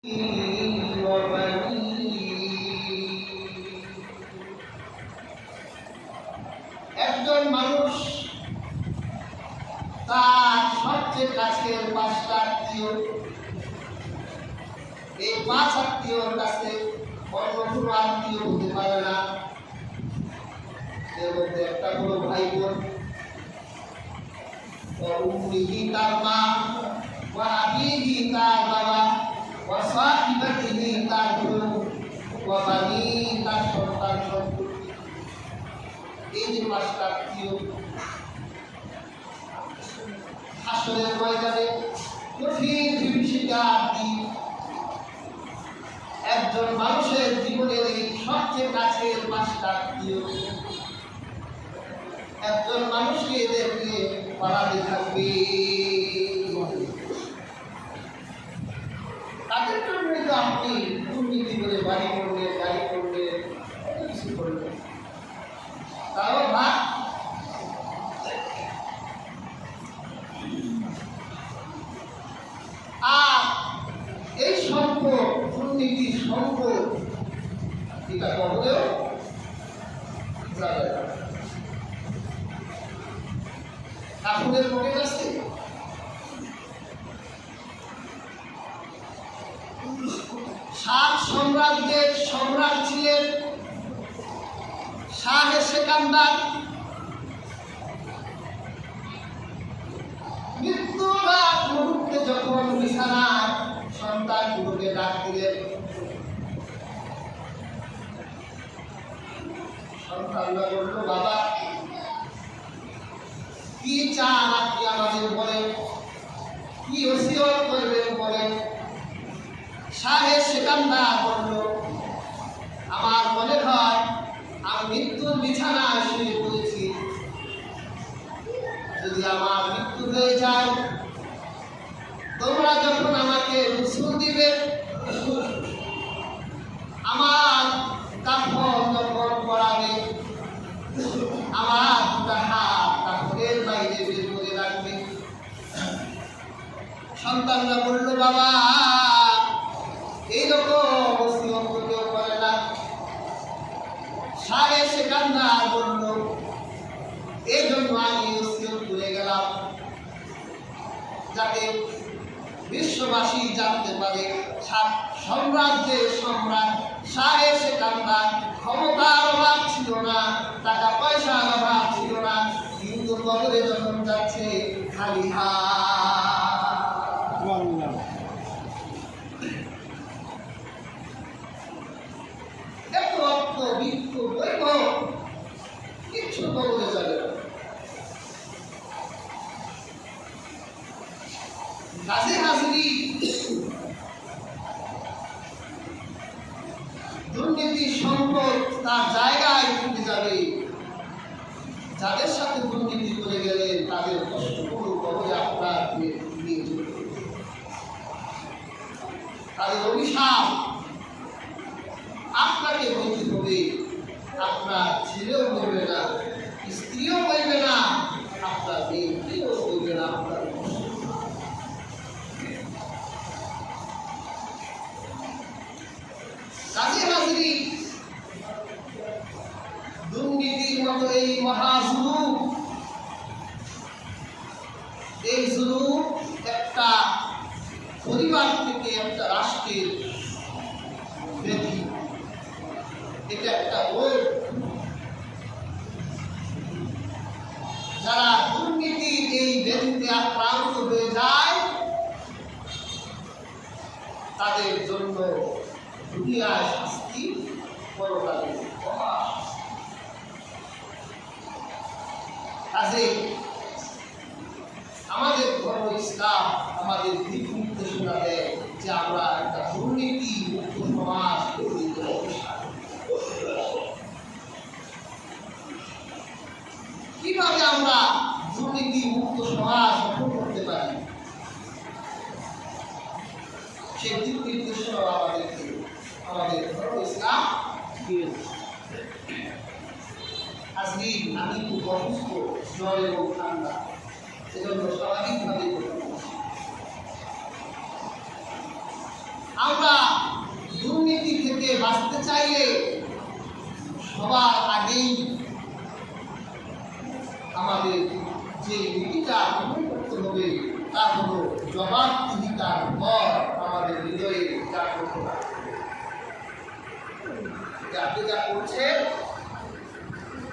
একজন মানুষ তার সবচেয়ে কাছের পাঁচটা আত্মীয়, এই পাঁচ আত্মীয়র কাছে অন্য কোনো আত্মীয় হতে পারে না। এর মধ্যে একটা হলো ভাই বোন, উম্মিহি তার মা, ওয়া আবিহি তার বাবা, ওয়া সাহিবাতিহি তার বোন, ওয়া বানি তার সন্তান সন্ততি। এই যে পাঁচটা আত্মীয় হাসরের ময়দানে কঠিন বিভীষিকার দিন একজন মানুষের জীবনের এই সবচেয়ে কাছের পাঁচটা আত্মীয় একজন মানুষকে দেখলে পালাতে থাকবে। তাদের জন্যই তো আপনি দুর্নীতি করে বাড়ি করলেন, গাড়ি করলেন, এত কিছু করলেন, তাও ভাগ। আর এই সম্পদ, দুর্নীতির সম্পদ, এটা কখনো যাবে না। কাফনের পকেট আছে, সাত সাম্রাজ্যের সম্রাট ছিলেন শাহে সেকান্দার। মৃত্যুর আগ মুহূর্তে যখন বিছানায় সন্তানগুলোকে ডাক দিলেন, সন্তানরা বলল, বাবা কি চান আপনি আমাদের বলেন, কি ওসিয়ত করবেন বলেন। শাহে সেকান্দার বলল, আমার মনে হয় আমি মৃত্যুর বিছানায় শুয়ে পড়েছি, যদি আমার মৃত্যু হয়ে যায় তোমরা যখন আমাকে গোসল দিবে, আমার কাফন যখন পরাবে, আমার দুটা হাত কাফনের বাইরে বের করে রাখবে। সন্তানরা বলল, বাবা এইরকম ওসিয়ত কেউ করে না। শাহে সেকান্দার বলল, এই জন্য আমি ওসিয়ত করে গেলাম, যাতে বিশ্ববাসী জানতে পারে সাম্রাজ্যের সম্রাট শাহে সেকান্দার ক্ষমতার অভাব ছিল না, টাকা পয়সার অভাব ছিল না, কিন্তু কবরে যখন যাচ্ছে খালি এত অর্থ বৃক্ষ বৈভব কিচ্ছু কবরে যাবে না। কাজে হাজিরি, দুর্নীতি সম্পদ তার জায়গায় ফিরে যাবে। যাদের সাথে দুর্নীতি করে গেলেন তাদের কষ্টগুলো কবরে আপনার নিয়ে চলে যাবে। তাদের অভিশাপ আপনাকে বলতে হবে, আপনার ছেলেও বলবে না, স্ত্রীও বলবে না, আপনার মেয়েও বলবে না। আপনার কাজে হাজিরি, দুর্নীতির মতো এই মহাজুলুম, এই জুলুম একটা পরিবার থেকে একটা রাষ্ট্রের ব্যাধি, এটা একটা রোগ। যারা দুর্নীতির এই ব্যাধিতে আক্রান্ত হয়ে যায় তাদের জন্য দুনিয়ায় শাস্তি, পরকালে কাজে আমাদের ধর্ম ইসলাম আমাদের দিক নির্দেশনা দেয় যে আমরা একটা দুর্নীতি মুক্ত সমাজ তৈরি করব। কিভাবে আমরা দুর্নীতি মুক্ত সমাজ গঠন করতে পারি সেই দিক নির্দেশনা আমাদের ধর্ম ইসলাম দিয়েছে। আজকে আমি খুব অসুস্থ, জ্বর এবং ঠান্ডা, সেজন্য স্বাভাবিকভাবে আমরা দুর্নীতি থেকে বাঁচতে চাইলে সবার আগেই আমাদের যে নীতিটা গ্রহণ করতে হবে তা হলো জবাবদিহিতার পর আমাদের হৃদয়ে জাগ্রত করা। আপনি যা করছেন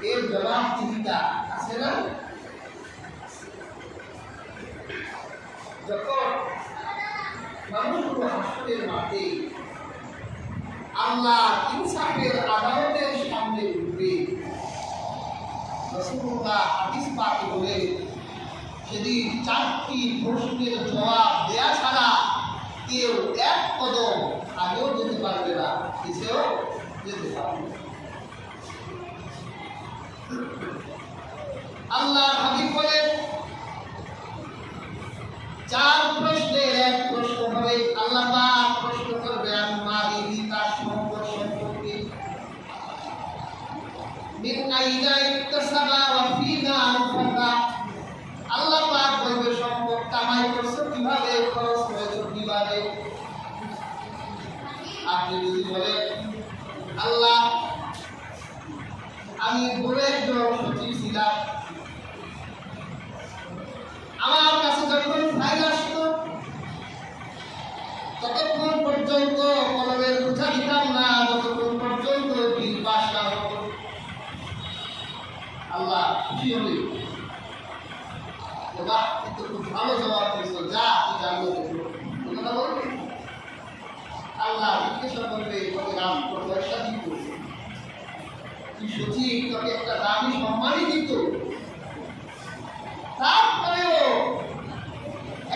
এর জবাবদিহিতা আছে না? যখন মানুষগুলো হাসরের মাঠে আল্লাহ ইনসাফের আদালতের সামনে উঠবে, রাসূলুল্লাহ হাদিস পাকে বলেন সেদিন 4টি প্রশ্নের জবাব দেয়া ছাড়া কেউ এক কদম আগেও যেতে পারবে না, পিছেও যেতে পারবে না। আল্লাহ হাবিব বলেন 4 প্রশ্নের এক প্রশ্ন হবে, আল্লাহ পাক প্রশ্ন করবেন মালিহি তার সম্পর্কে, মিন আইনা ইকতাসাবা ওয়া ফিমা আনফাকা। আল্লাহ পাক বলবে সম্পদ কামাই করছো কিভাবে, খরচ করেছো কিভাবে। আপনি যদি বলেন আল্লাহ আমি বড় একজন সচিব ছিলাম, আমার কাছে যখন ফাইল আসতো ততক্ষণ পর্যন্ত কলমের বোঝা দিতাম না, যতক্ষণ পর্যন্ত বিল পাস না হতো। আল্লাহ খুশি হলে বাহ, কিন্তু খুব ভালো জবাব দিয়েছো, যা তুই জানলো কথা বলবে। আল্লাহ জিজ্ঞাসা করবে তোকে রাম পয়সা দিত, তুই সচিব, তোকে একটা দামি সম্মানই দিত, তারপরেও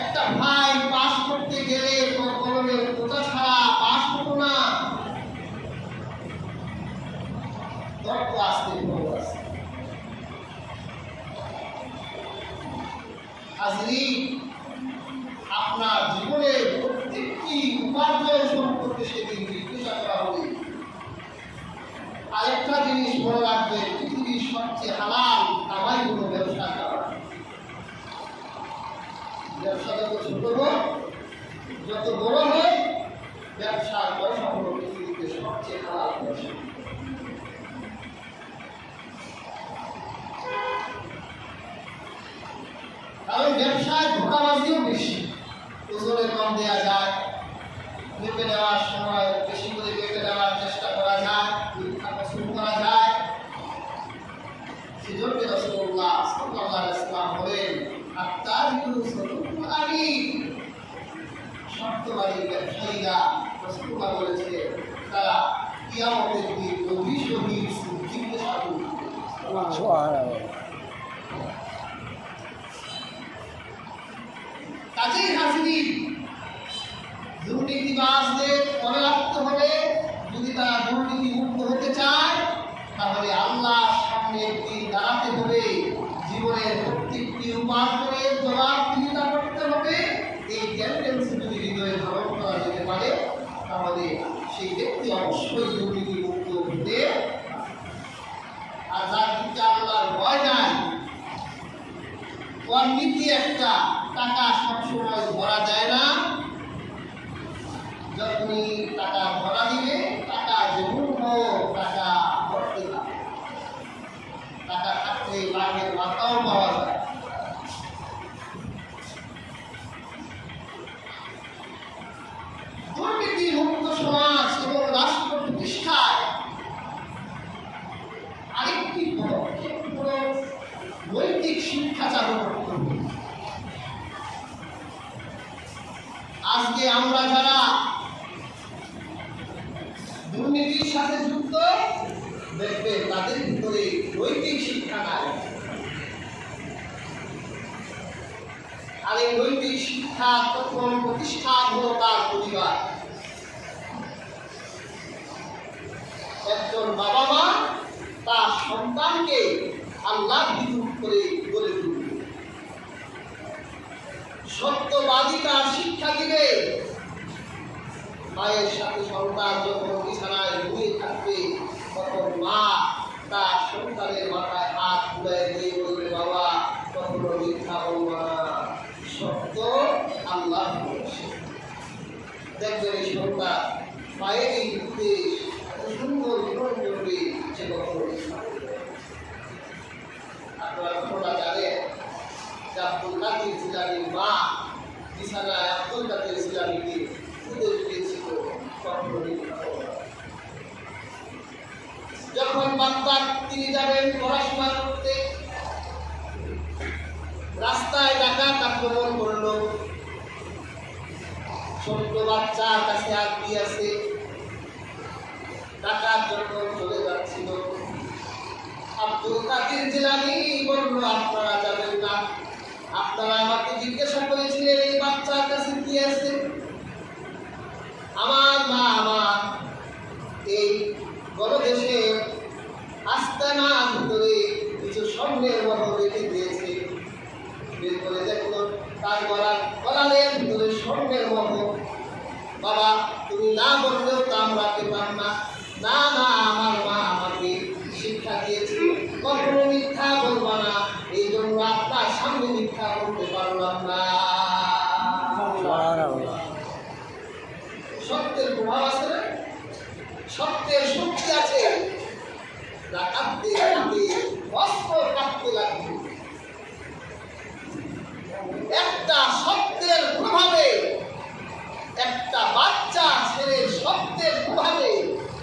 একটা ভাই পাস করতে গেলে তোর কলমের কোথা ছাড়া পাস হতো না, তোর তো আসতে খবর আছে। হাজরিন, আপনার জীবনের প্রত্যেকটি উপার্জন সম্পর্কে সেদিন জিজ্ঞাসা করা হবে। আরেকটা জিনিস মনে রাখবেন, পৃথিবীর সবচেয়ে হালাল কামাই হলো ব্যবসা করা। ব্যবসা যত ছোট হোক, যত বড় হয়, ব্যবসার পয়সা হলো পৃথিবীতে সবচেয়ে হালাল পয়সা। কারণ ব্যবসায় ধোঁকাবাজিও বেশি, ওজনে কম দেওয়া যায়, মেপে নেওয়ার সময় বেশি করে মেপে নেওয়ার চেষ্টা করা যায়, মিথ্যা পছন্দ করা যায়। সেজন্য রাসূলুল্লাহ সাল্লাল্লাহু আলাইহি ওয়াসাল্লাম বলেন আত্তাজিরু সাদুকুল আমিন, সত্যবাদী ব্যবসায়ীরা রাসূলুল্লাহ বলেছে তারা কিয়ামতের দিন নবী শহীদ সিদ্দিককে সাথে উঠবে। সুবহানাল্লাহ। কাজেই হাজির দুর্নীতিবাজদের মনে রাখতে হবে, যদি তারা দুর্নীতি মুক্ত হতে চায় তাহলে আল্লাহর সামনে একদিন দাঁড়াতে হবে, জীবনের প্রত্যেকটি উপার্জনের জবাবদিহিতা করতে হবে। এই টেন্ডেন্সি যদি হৃদয়ে ধারণ করা যেতে পারে তাহলে সেই ব্যক্তি অবশ্যই দুর্নীতি মুক্ত হতে। আর যার দিকে আল্লাহর ভয় নাই, ওর নীতি একটা, টাকা সবসময় ধরা যায় না, যখনই টাকা ধরা দিবে টাকা যেমন হোক টাকা করতে থাকে, টাকা থাকলে বাঘের মাথাও পাওয়া যায়। দুর্নীতি মুক্ত সমাজ এবং রাষ্ট্র প্রতিষ্ঠায় আরেকটি পদক্ষেপ হলো নৈতিক শিক্ষা চালু করতে হবে। আজকে আমরা যারা দুর্নীতির সাথে যুক্ত দেখবে তাদের ভিতরে নৈতিক শিক্ষা নাই। আর এই নৈতিক শিক্ষা প্রথম প্রতিষ্ঠান হল তার পরিবার। একজন বাবা মা তার সন্তানকে আল্লাহর বিরুদ্ধ করে গড়ে তুলবে, সত্যবাদী তার শিক্ষা দিবে। মায়ের সাথে সন্তান যখন বিছানায় ঘুমিয়ে থাকবে তখন মা তার সন্তানের মাথায় হাত বুলায় দিয়ে বলবে, বাবা কখনো মিথ্যা বলবো না, সত্য আল্লাহ। দেখবেন এই সন্তান মায়ের এই উপদেশ সুন্দর গ্রহণ করবে সে কখনো আপনারা ঘটনা জানেন যে আব্দুল কাদের জিলানীর মা বিছানায় আব্দুল কাদের জিলানীকে উপদেশ দিয়েছিল কখনো মিথ্যা বলবে না। যখন বাগদাদ তিনি যাবেন পড়াশোনা করতে, রাস্তায় ডাকাত আক্রমণ করলো, ছোট্ট বাচ্চার কাছে আগ্রী আছে, ডাকাত যখন চলে যাচ্ছিল আব্দুল কাদের জিলানী বলল আপনারা যাবেন না, আপনারা আমাকে জিজ্ঞাসা করেছিলেন এই বাচ্চার কাছে কি আছে, আমার মা আমার এই গণদেশে আস্তানার ভিতরে কিছু স্বর্ণের মতো রেখে দিয়েছে, বের করে দেখলো তার গলালের ভিতরে স্বর্ণের মতো। বাবা তুমি না বললেও তা আমরা পেতাম না। না না, আমার মা আমাকে শিক্ষা দিয়েছে কখনো মিথ্যা বলবা না, এই জন্য আপনার সামনে মিথ্যা বলতে পারলাম না। সত্যের প্রভাব আছে না, সত্যের শক্তি আছে। কাঁদতে কাঁদতে অস্ত্র কাঁদতে লাগবে, একটা সত্যের প্রভাবে, একটা বাচ্চা ছেলে সত্যের প্রভাবে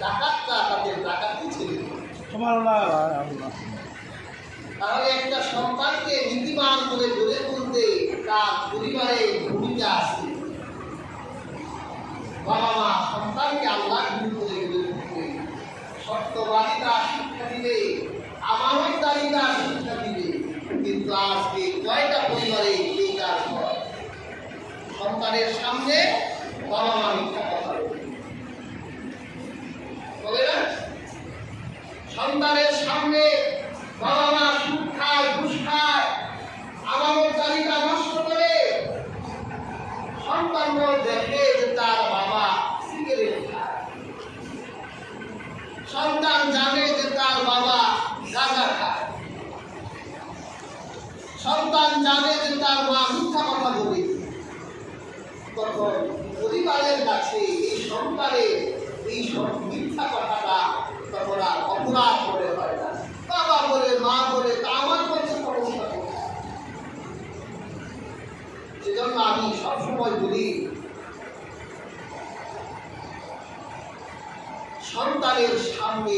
ডাকাতরা তাদের ডাকাতি ছেড়ে দিল। তাহলে একটা সন্তানকে নীতিমান করে গড়ে তুলতে তার পরিবারের ভূমিকা আছে। বাবা মা সন্তানকে আল্লাহ করে গড়ে তুলবে, সত্যবাদিতা শিক্ষা দিবে, আমানতদারিতা শিক্ষা দিবে। কিন্তু আজকে কয়টা পরিবারে এই কাজ হয়? সন্তানের সামনে বাবা মা মিথ্যা কথা বলে না, সন্তানের সামনে বাবা মা সুদ খায়, ঘুষ খায়, আমানতদারিতা নষ্ট করে। সন্তান দেখে যে তার বাবা সিগারেট খায়, সন্তান জানে যে তার বাবা গাঁজা খায়, সন্তান জানে যে তার মা মিথ্যা কথা বলে। তখন পরিবারের কাছে এই সন্তানের এই মিথ্যা কথাটা তখন আর অপরাধ মনে হয় না। বাবা বলে মা বলে তা আমার কাছে সমস্যা নেই। সেজন্য আমি সবসময় বলি সন্তানের সামনে